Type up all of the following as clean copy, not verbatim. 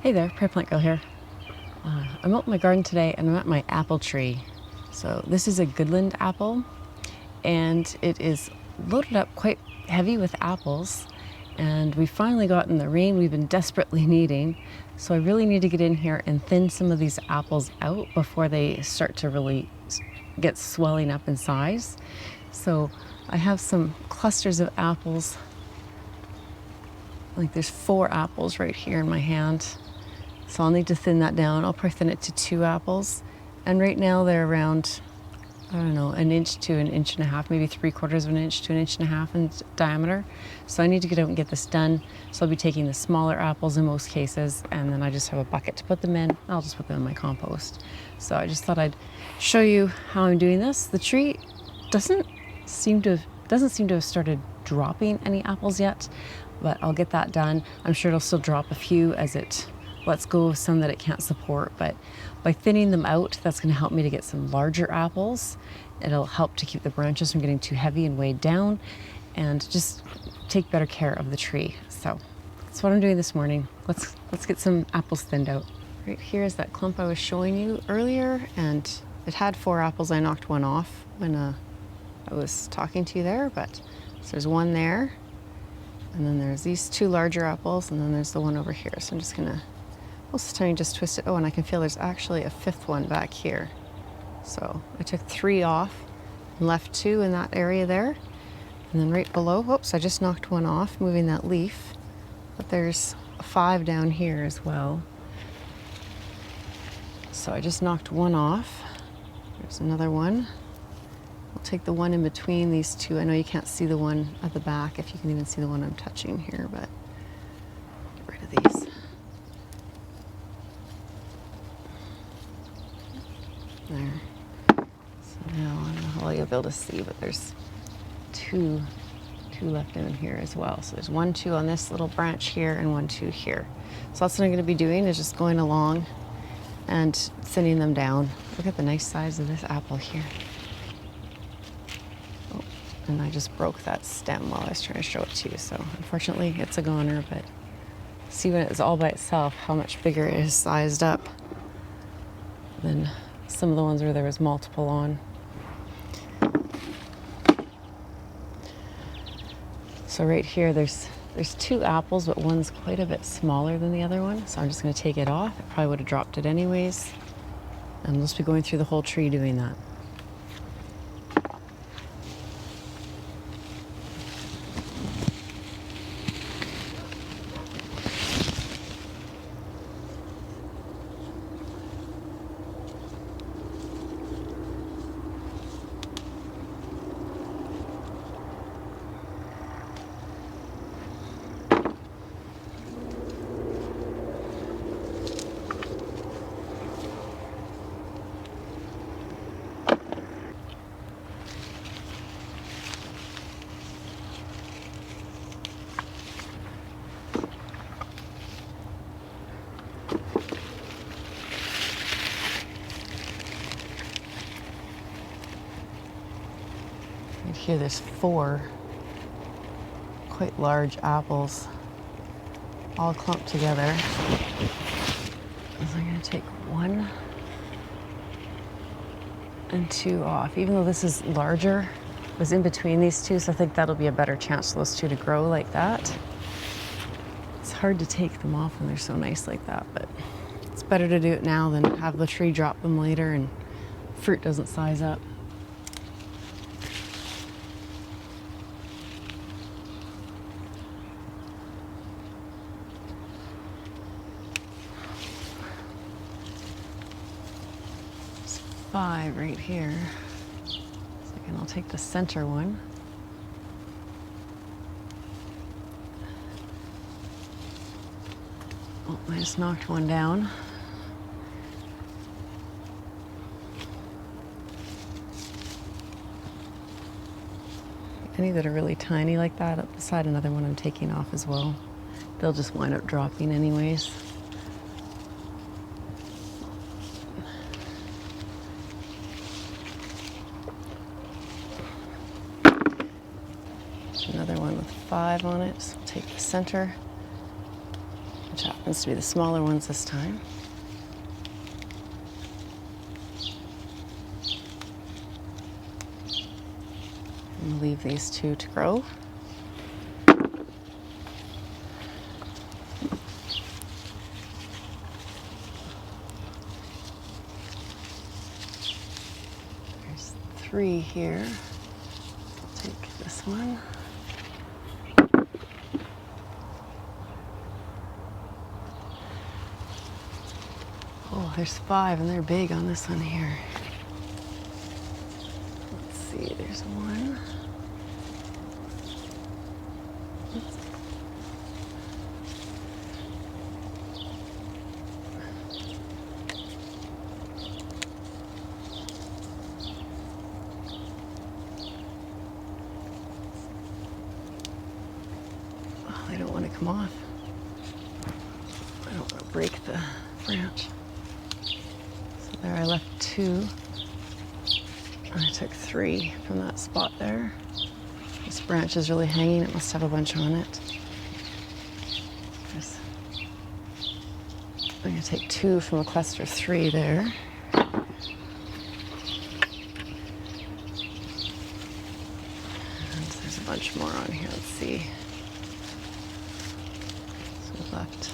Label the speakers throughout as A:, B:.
A: Hey there, Prairie Plant Girl here. I'm out in my garden today and I'm at my apple tree. So this is a Goodland apple and it is loaded up quite heavy with apples, and we finally gotten the rain we've been desperately needing. So I really need to get in here and thin some of these apples out before they start to really get swelling up in size. So I have some clusters of apples. Like there's 4 apples right here in my hand. So I'll need to thin that down. I'll probably thin it to 2 apples. And right now they're around, I don't know, 1 inch to 1.5 inches, maybe 3/4 of an inch to 1.5 inches in diameter. So I need to get out and get this done. So I'll be taking the smaller apples in most cases, and then I just have a bucket to put them in. I'll just put them in my compost. So I just thought I'd show you how I'm doing this. The tree doesn't seem to have started dropping any apples yet, but I'll get that done. I'm sure it'll still drop a few as it lets go of some that it can't support, but by thinning them out, that's going to help me to get some larger apples. It'll help to keep the branches from getting too heavy and weighed down, and just take better care of the tree. So that's what I'm doing this morning. Let's get some apples thinned out. Right here is that clump I was showing you earlier, and it had 4 apples. I knocked one off when I was talking to you there, but so there's one there, and then there's these 2 larger apples, and then there's the one over here. So I'm just gonna most of the time you just twist it. Oh, and I can feel there's actually a 5th one back here. So I took 3 off and left 2 in that area there. And then right below, whoops, I just knocked one off, moving that leaf. But there's 5 down here as well. So I just knocked one off. There's another one. I'll take the one in between these 2. I know you can't see the one at the back, if you can even see the one I'm touching here, but get rid of these. There. So now I don't know how you'll be able to see, but there's two left in here as well. So there's 1, 2 on this little branch here, and 1, 2 here. So that's what I'm going to be doing, is just going along and thinning them down. Look at the nice size of this apple here. Oh, and I just broke that stem while I was trying to show it to you. So unfortunately it's a goner, but see when it's all by itself how much bigger it is sized up than some of the ones where there was multiple on. So right here there's 2 apples, but one's quite a bit smaller than the other one. So I'm just going to take it off. I probably would have dropped it anyways. And we'll just be going through the whole tree doing that. Right here there's 4 quite large apples all clumped together. So I'm going to take 1 and 2 off. Even though this is larger, it was in between these 2, so I think that'll be a better chance for those 2 to grow like that. It's hard to take them off when they're so nice like that, but it's better to do it now than have the tree drop them later and fruit doesn't size up. There's 5 right here. And I'll take the center one. Oh, I just knocked one down. Any that are really tiny like that, up beside another one I'm taking off as well. They'll just wind up dropping anyways. Another one with 5 on it, so I'll take the center. which happens to be the smaller ones this time. And leave these two to grow. There's 3 here. I'll take this one. Oh, there's 5 and they're big on this one here. Let's see, there's 1. Oh, they don't want to come off. I don't want to break the branch. There I left 2. I took 3 from that spot there. This branch is really hanging. It must have a bunch on it. I'm going to take 2 from a cluster of 3 there. And there's a bunch more on here. Let's see. So we've left.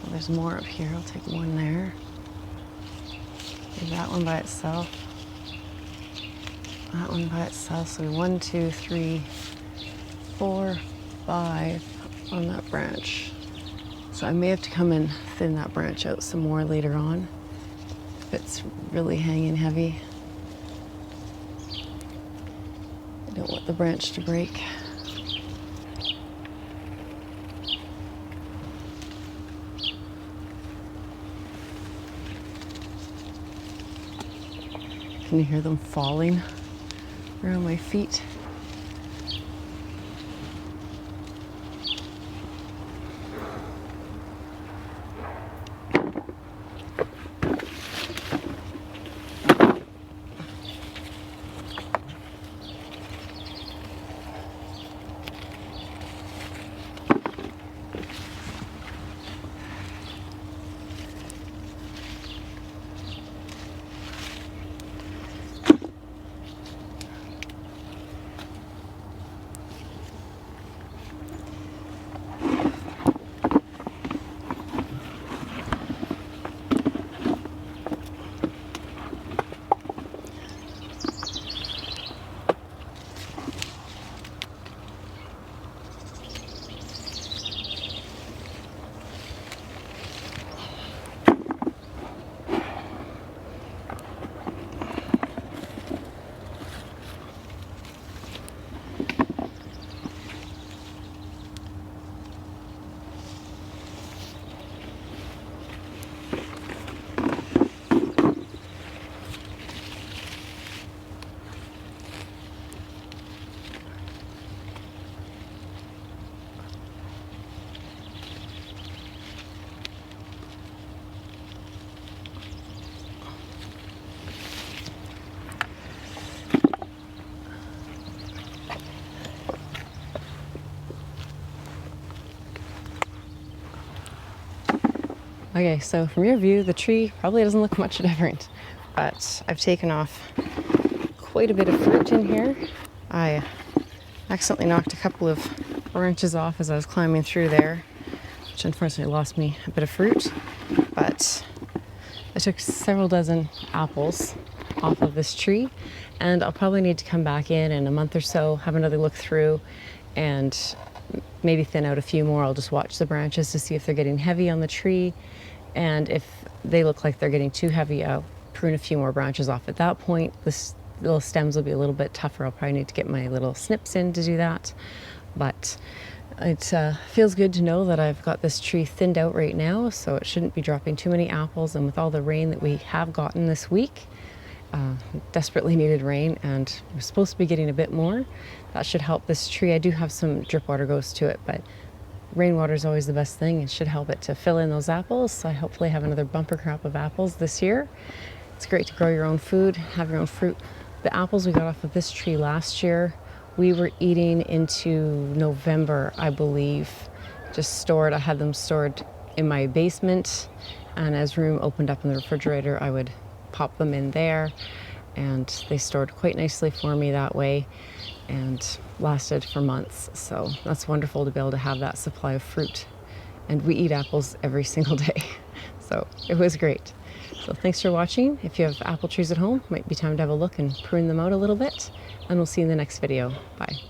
A: Well, there's more up here. I'll take 1 there. That one by itself, that one by itself. So 1, 2, 3, 4, 5 on that branch. So I may have to come and thin that branch out some more later on if it's really hanging heavy. I don't want the branch to break. Can you hear them falling around my feet? Okay, so from your view, the tree probably doesn't look much different, but I've taken off quite a bit of fruit in here. I accidentally knocked a couple of branches off as I was climbing through there, which unfortunately lost me a bit of fruit, but I took several dozen apples off of this tree, and I'll probably need to come back in a month or so, have another look through, and maybe thin out a few more. I'll just watch the branches to see if they're getting heavy on the tree, and if they look like they're getting too heavy, I'll prune a few more branches off. At that point, the little stems will be a little bit tougher. I'll probably need to get my little snips in to do that, but it feels good to know that I've got this tree thinned out right now, so it shouldn't be dropping too many apples. And with all the rain that we have gotten this week, desperately needed rain, and we're supposed to be getting a bit more. That should help this tree. I do have some drip water goes to it, but rainwater is always the best thing. It should help it to fill in those apples. So I hopefully have another bumper crop of apples this year. It's great to grow your own food, have your own fruit. The apples we got off of this tree last year, we were eating into November, I believe. Just stored, I had them stored in my basement, and as room opened up in the refrigerator, I would pop them in there, and they stored quite nicely for me that way and lasted for months. So that's wonderful to be able to have that supply of fruit. And we eat apples every single day. So it was great. So thanks for watching. If you have apple trees at home, might be time to have a look and prune them out a little bit. And we'll see you in the next video. Bye.